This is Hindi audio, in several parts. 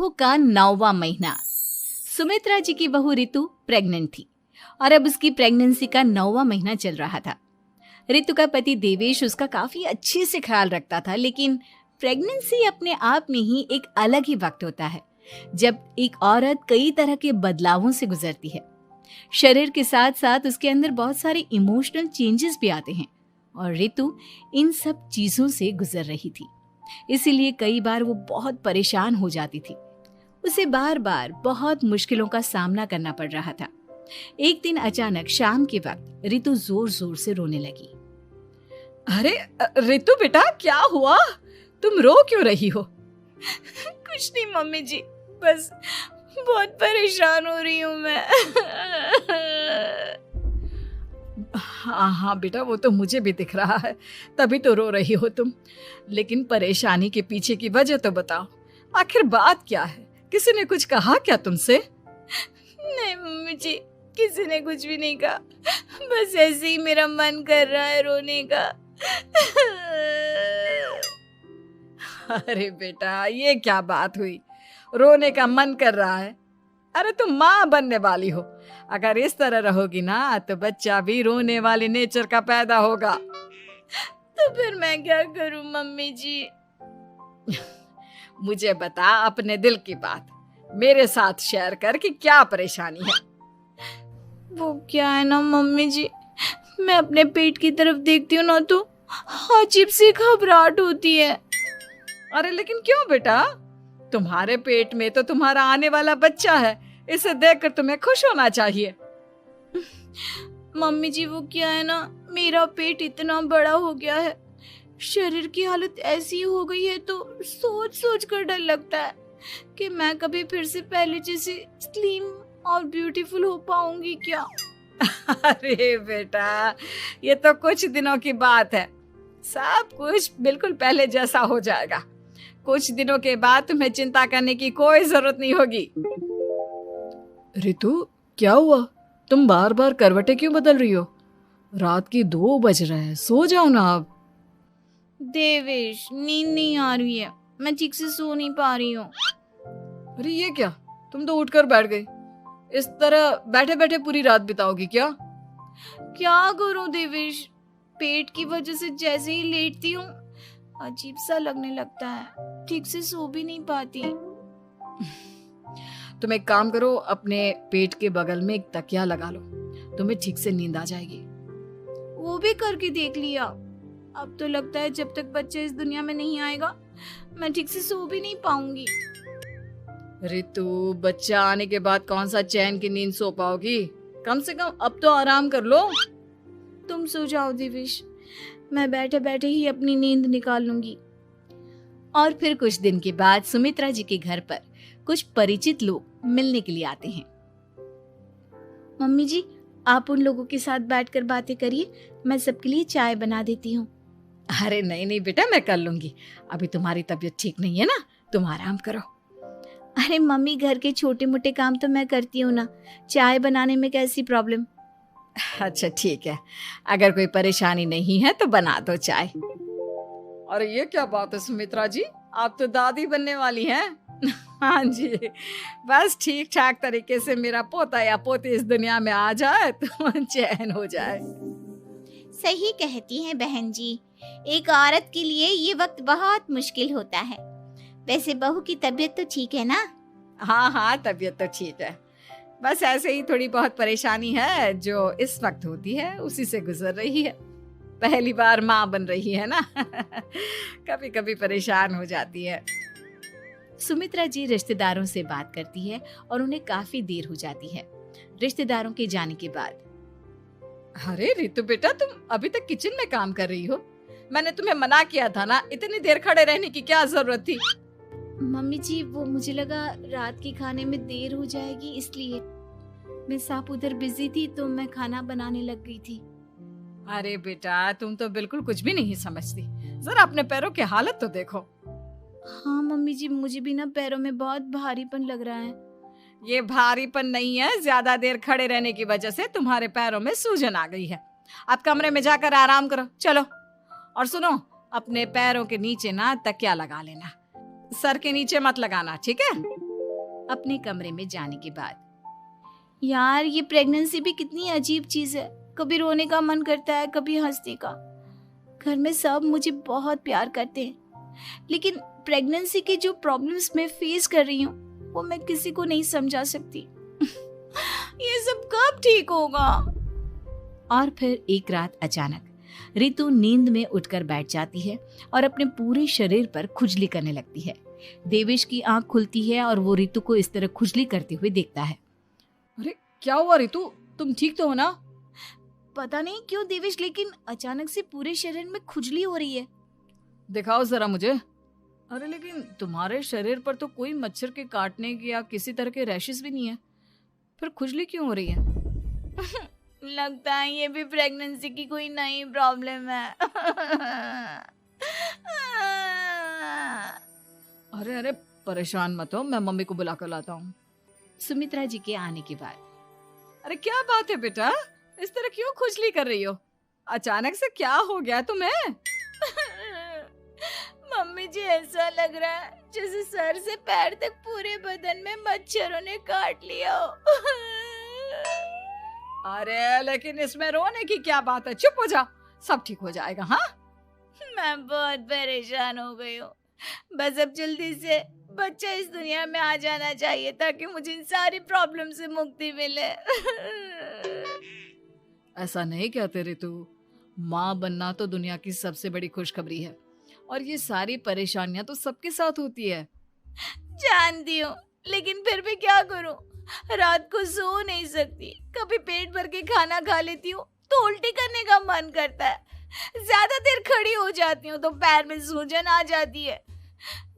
बहू का 9वां महीना। सुमित्रा जी की बहू रितु प्रेग्नेंट थी और अब उसकी प्रेगनेंसी का 9वां महीना चल रहा था। रितु का पति देवेश उसका काफी अच्छे से ख्याल रखता था, लेकिन प्रेगनेंसी अपने आप में ही एक अलग ही वक्त होता है जब एक औरत कई तरह के बदलावों से गुजरती है। शरीर के साथ साथ उसके अंदर बहुत सारे इमोशनल चेंजेस भी आते हैं और रितु इन सब चीजों से गुजर रही थी। इसीलिए कई बार वो बहुत परेशान हो जाती थी। उसे बार बार बहुत मुश्किलों का सामना करना पड़ रहा था। एक दिन अचानक शाम के वक्त रितु जोर जोर से रोने लगी। अरे रितु बेटा, क्या हुआ? तुम रो क्यों रही हो? कुछ नहीं मम्मी जी, बस बहुत परेशान हो रही हूँ मैं। हाँ बेटा, वो तो मुझे भी दिख रहा है, तभी तो रो रही हो तुम। लेकिन परेशानी के पीछे की वजह तो बताओ, आखिर बात क्या है? किसी ने कुछ कहा क्या तुमसे? नहीं मम्मी जी, किसी ने कुछ भी नहीं कहा, बस ऐसे ही मेरा मन कर रहा है रोने का। अरे बेटा, ये क्या बात हुई? रोने का मन कर रहा है? अरे तुम माँ बनने वाली हो, अगर इस तरह रहोगी ना तो बच्चा भी रोने वाले नेचर का पैदा होगा। तो फिर मैं क्या करूं मम्मी जी? मुझे बता अपने दिल की बात, मेरे साथ शेयर कर कि क्या परेशानी है। वो क्या है ना मम्मी जी, मैं अपने पेट की तरफ देखती हूँ ना तो अजीब सी घबराहट होती है। अरे लेकिन क्यों बेटा? तुम्हारे पेट में तो तुम्हारा आने वाला बच्चा है, इसे देखकर तुम्हें खुश होना चाहिए। मम्मी जी वो क्या है ना, मेरा पेट इतना बड़ा हो गया है, शरीर की हालत ऐसी हो गई है तो सोच सोच कर डर लगता है कि मैं कभी फिर से पहले जैसी स्लिम और ब्यूटीफुल हो पाऊंगी क्या। अरे बेटा, ये तो कुछ दिनों की बात है, सब कुछ बिल्कुल पहले जैसा हो जाएगा। कुछ दिनों के बाद तुम्हें चिंता करने की कोई जरूरत नहीं होगी। रितु, क्या हुआ? तुम बार बार करवटें क्यों बदल रही हो? रात के 2 बज रहे हैं, सो जाओ ना अब। देवेश, नींद नहीं आ रही है, मैं ठीक से सो नहीं पा रही हूँ। अरे ये क्या, तुम तो उठकर बैठ गई। इस तरह बैठे बैठे पूरी रात बिताओगी क्या? क्या करूं देवेश, पेट की वजह से जैसे ही लेटती हूँ अजीब सा लगने लगता है, ठीक से सो भी नहीं पाती। तुम एक काम करो, अपने पेट के बगल में एक तकिया लगा लो, तुम्हें ठीक से नींद आ जाएगी। वो भी करके देख लिया, अब तो लगता है जब तक बच्चा इस दुनिया में नहीं आएगा मैं ठीक से सो भी नहीं पाऊंगी। रितु, बच्चा आने के बाद कौन सा चैन की नींद सो पाओगी? कम से कम अब तो आराम कर लो। तुम सो जाओ देवेश, मैं बैठे बैठे ही अपनी नींद निकाल लूंगी। और फिर कुछ दिन के बाद सुमित्रा जी के घर पर कुछ परिचित लोग मिलने के लिए आते हैं। मम्मी जी, आप उन लोगों के साथ बैठकर बातें करिए, मैं सबके लिए चाय बना देती हूँ। अरे नहीं नहीं बेटा, मैं कर लूंगी, अभी तुम्हारी तबीयत ठीक नहीं है ना, तुम आराम करो। अरे मम्मी, घर के छोटे मोटे काम तो मैं करती हूँ ना, चाय बनाने में कैसी प्रॉब्लम? अच्छा ठीक है, अगर कोई परेशानी नहीं है तो बना दो चाय। अरे ये क्या बात है सुमित्रा जी, आप तो दादी बनने वाली हैं। हाँ जी, बस ठीक ठाक तरीके से मेरा पोता या पोती इस दुनिया में आ जाए तो चैन हो जाए। सही कहती हैं बहन जी, एक औरत के लिए ये वक्त बहुत मुश्किल होता है। वैसे बहू की तबीयत तो ठीक है ना? हाँ हाँ, तबीयत तो ठीक है, बस ऐसे ही थोड़ी बहुत परेशानी है जो इस वक्त होती है, उसी से गुजर रही है। पहली बार माँ बन रही है ना, कभी कभी परेशान हो जाती है। सुमित्रा जी रिश्तेदारों से बात करती है और उन्हें काफी देर हो जाती है। रिश्तेदारों के जाने के बाद, अरे रितु बेटा, तुम अभी तक किचन में काम कर रही हो? मैंने तुम्हें मना किया था ना, इतनी देर खड़े रहने की क्या जरूरत थी? मम्मी जी, वो मुझे लगा रात के खाने में देर हो जाएगी, इसलिए मैं साफ उधर बिजी थी तो मैं खाना बनाने लग गई थी। अरे बेटा, तुम तो बिल्कुल कुछ भी नहीं समझती, जरा अपने पैरों की हालत तो देखो। हाँ मम्मी जी, मुझे भी ना पैरों में बहुत भारीपन लग रहा है। ये भारीपन नहीं है, ज्यादा देर खड़े रहने की वजह से तुम्हारे पैरों में सूजन आ गई है। अब कमरे में जाकर आराम करो, चलो। और सुनो, अपने पैरों के नीचे ना तकिया लगा लेना, सर के नीचे मत लगाना, ठीक है? अपने कमरे में जाने के बाद। यार ये प्रेगनेंसी भी कितनी अजीब चीज है, कभी रोने का मन करता है, कभी हंसने का। घर में सब मुझे बहुत प्यार करते हैं, लेकिन प्रेगनेंसी की जो प्रॉब्लम्स मैं फेस कर रही हूँ वो मैं किसी को नहीं समझा सकती। ये सब कब ठीक होगा? और फिर एक रात अचानक रितु नींद में उठकर बैठ जाती है और अपने पूरे शरीर पर खुजली करने लगती है। देवेश की आंख खुलती है और वो रितु को इस तरह खुजली करते हुए देखता है। अरे क्या हुआ रितु, तुम ठीक तो हो ना? पता नहीं क्यों देवेश, लेकिन अचानक से पूरे शरीर में खुजली हो रही है। दिखाओ जरा मुझे। अरे लेकिन तुम्हारे शरीर पर तो कोई मच्छर के काटने की या किसी तरह के रैशेस भी नहीं है, फिर खुजली क्यों हो रही है? लगता है ये भी प्रेगनेंसी की कोई नई प्रॉब्लम है। अरे अरे परेशान मत हो, मैं मम्मी को बुला कर लाता हूँ। सुमित्रा जी के आने के बाद। अरे क्या बात है बेटा, इस तरह क्यों खुजली कर रही हो? अचानक से क्या हो गया तुम्हें? मम्मी जी ऐसा लग रहा है जैसे सर से पैर तक पूरे बदन में मच्छरों ने काट लिया हो। अरे लेकिन इसमें रोने की क्या बात है, चुप हो जा, सब ठीक हो जाएगा। हाँ मैं बहुत परेशान हो गई हूँ, बस अब जल्दी से बच्चा इस दुनिया में आ जाना चाहिए ताकि मुझे इन सारी प्रॉब्लम से मुक्ति मिले। ऐसा नहीं कहते रितु, माँ बनना तो दुनिया की सबसे बड़ी खुशखबरी है और ये सारी परेशानियां तो सबके साथ होती है। जानती हूँ, लेकिन फिर भी क्या करूँ, रात को सो नहीं सकती। कभी पेट भर के खाना खा लेती हूँ तो उल्टी करने का मन करता है। ज्यादा देर खड़ी हो जाती हूँ तो पैर में सूजन आ जाती है।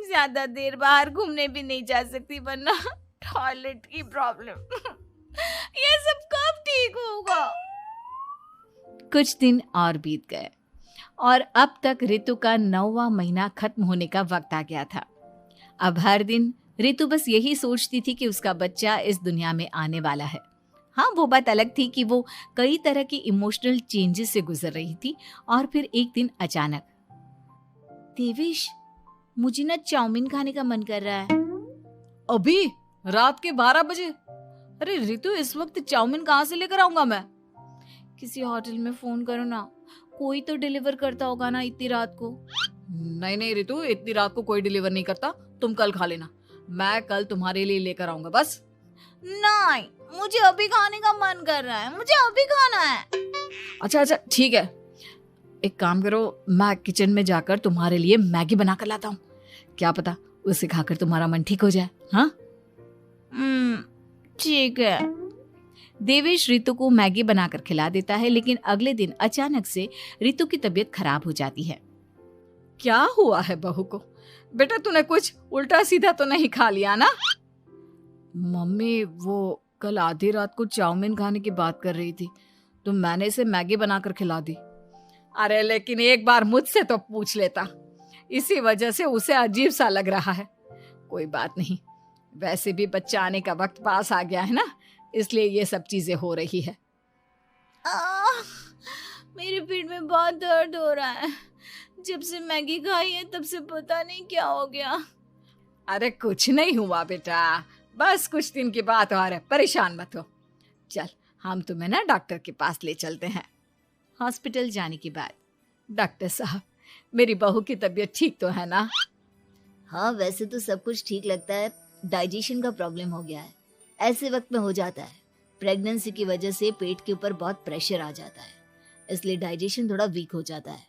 ज्यादा देर बाहर घूमने भी नहीं जा सकती वरना टॉयलेट की प्रॉब्लम। ये सब कब ठीक होगा? कुछ दिन और बीत गए और अब तक रितु का 9वां महीना खत्म होने का वक्त आ गया था। अब हर दिन रितु बस यही सोचती थी कि उसका बच्चा इस दुनिया में आने वाला है। हाँ, वो बात अलग थी कि वो कई तरह की इमोशनल चेंजेस से गुजर रही थी और फिर एक दिन अचानक, देवेश मुझे ना चाउमीन खाने का मन कर रहा है। अभी रात के 12 बजे? अरे रितु, इस वक्त चाउमीन कहाँ से लेकर आऊंगा मैं? किसी होटल में फोन करो ना, कोई तो डिलीवर करता होगा ना इतनी रात को। नहीं नहीं रितु, इतनी रात को कोई डिलीवर नहीं करता, तुम कल खा लेना, मैं कल तुम्हारे लिए लेकर आऊंगा। बस नहीं, मुझे अभी खाने का मन कर रहा है, मुझे अभी खाना है। अच्छा अच्छा ठीक है, एक काम करो, मैं किचन में जाकर तुम्हारे लिए मैगी बना कर लाता हूँ, क्या पता उसे खाकर तुम्हारा मन ठीक हो जाए। हाँ ठीक है। देवेश रितु को मैगी बनाकर खिला देता है, लेकिन अगले दिन अचानक से रितु की तबीयत खराब हो जाती है। क्या हुआ है बहू को? बेटा तूने कुछ उल्टा सीधा तो नहीं खा लिया ना? मम्मी वो कल आधी रात को चाउमीन खाने की बात कर रही थी तो मैंने इसे मैगी बनाकर खिला दी। अरे लेकिन एक बार मुझसे तो पूछ लेता, इसी वजह से उसे अजीब सा लग रहा है। कोई बात नहीं, वैसे भी बच्चा आने का वक्त पास आ गया है ना, इसलिए ये सब चीजें हो रही है। मेरे पेट में बहुत दर्द हो रहा है, जब से मैगी खाई है तब से पता नहीं क्या हो गया। अरे कुछ नहीं हुआ बेटा, बस कुछ दिन की बात और है, परेशान मत हो। चल हम तुम्हें ना डॉक्टर के पास ले चलते हैं। हॉस्पिटल जाने के बाद, डॉक्टर साहब, मेरी बहू की तबीयत ठीक तो है ना? हाँ, वैसे तो सब कुछ ठीक लगता है, डाइजेशन का प्रॉब्लम हो गया है, ऐसे वक्त में हो जाता है। प्रेगनेंसी की वजह से पेट के ऊपर बहुत प्रेशर आ जाता है, इसलिए डाइजेशन थोड़ा वीक हो जाता है।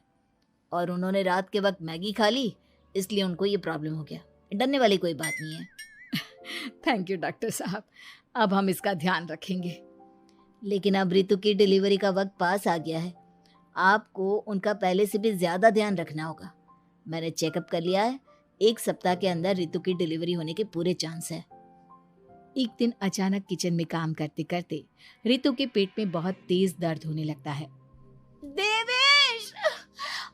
और उन्होंने रात के वक्त मैगी खा ली, इसलिए उनको ये प्रॉब्लम हो गया। डरने वाली कोई बात नहीं है। थैंक यू डॉक्टर साहब, अब हम इसका ध्यान रखेंगे। लेकिन अब रितु की डिलीवरी का वक्त पास आ गया है, आपको उनका पहले से भी ज़्यादा ध्यान रखना होगा। मैंने चेकअप कर लिया है, 1 सप्ताह के अंदर रितु की डिलीवरी होने के पूरे चांस है। एक दिन अचानक किचन में काम करते करते रितु के पेट में बहुत तेज दर्द होने लगता है। देवेश,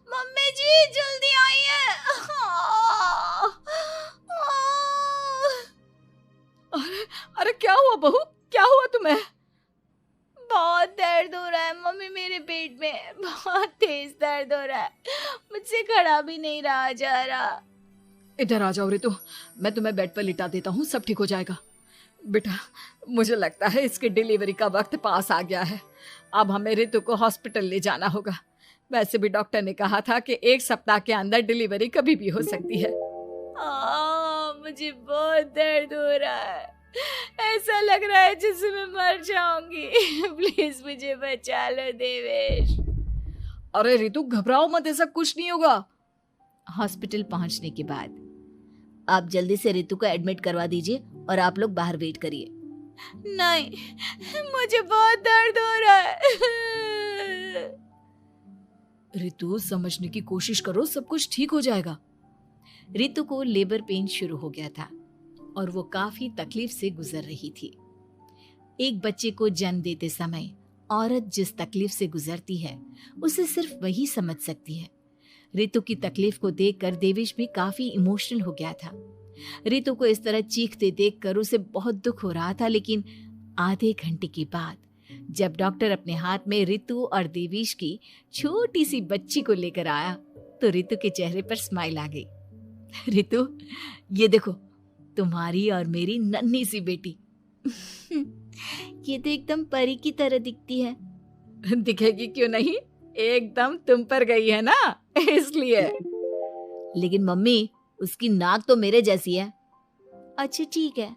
मम्मी जी जल्दी आइए। अरे क्या हुआ बहू, क्या हुआ तुम्हें? बहुत दर्द हो रहा है मम्मी, मेरे पेट में बहुत तेज दर्द हो रहा है, मुझसे खड़ा भी नहीं रहा जा रहा। इधर आ जाओ रितु, मैं तुम्हें बेड पर लिटा देता हूँ, सब ठीक हो जाएगा। बेटा, मुझे लगता है इसकी डिलीवरी का वक्त पास आ गया है। अब हमें रितु को हॉस्पिटल ले जाना होगा। वैसे भी डॉक्टर ने कहा था कि 1 सप्ताह के अंदर डिलीवरी कभी भी हो सकती है। मुझे बहुत दर्द हो रहा है, ऐसा लग रहा है जैसे मैं मर जाऊंगी। प्लीज मुझे बचा लो देवेश। अरे रितु, घबराओ मत, ऐसा कुछ नहीं होगा। हॉस्पिटल पहुंचने के बाद आप जल्दी से रितु को एडमिट करवा दीजिए और आप लोग बाहर वेट करिए। नहीं, मुझे बहुत दर्द हो रहा है। रितु, समझने की कोशिश करो, सब कुछ ठीक हो जाएगा। रितु को लेबर पेन शुरू हो गया था और वो काफी तकलीफ से गुजर रही थी। एक बच्चे को जन्म देते समय औरत जिस तकलीफ से गुजरती है उसे सिर्फ वही समझ सकती है। रितु की तकलीफ को देखकर देवेश भी काफी इमोशनल हो गया था। रितु को इस तरह चीखते देखकर उसे बहुत दुख हो रहा था, लेकिन आधे घंटे के बाद जब डॉक्टर अपने हाथ में रितु और देवेश की छोटी सी बच्ची को लेकर आया तो रितु के चेहरे पर स्माइल आ गई। रितु, ये देखो, तुम्हारी और मेरी नन्ही सी बेटी। ये तो एकदम परी की तरह दिखती है। दिखेगी क्यों नहीं, एकदम तुम पर गई है ना, इसलिए। लेकिन मम्मी, उसकी नाक तो मेरे जैसी है। अच्छा ठीक है,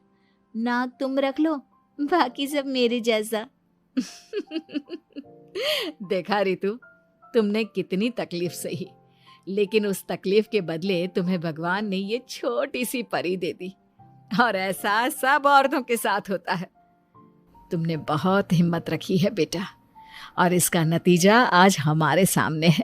नाक तुम रख लो, बाकी सब मेरे जैसा। देखा रितु, तुमने कितनी तकलीफ सही, लेकिन उस तकलीफ के बदले तुम्हें भगवान ने ये छोटी सी परी दे दी। और ऐसा सब औरतों के साथ होता है। तुमने बहुत हिम्मत रखी है बेटा, और इसका नतीजा आज हमारे सामने है।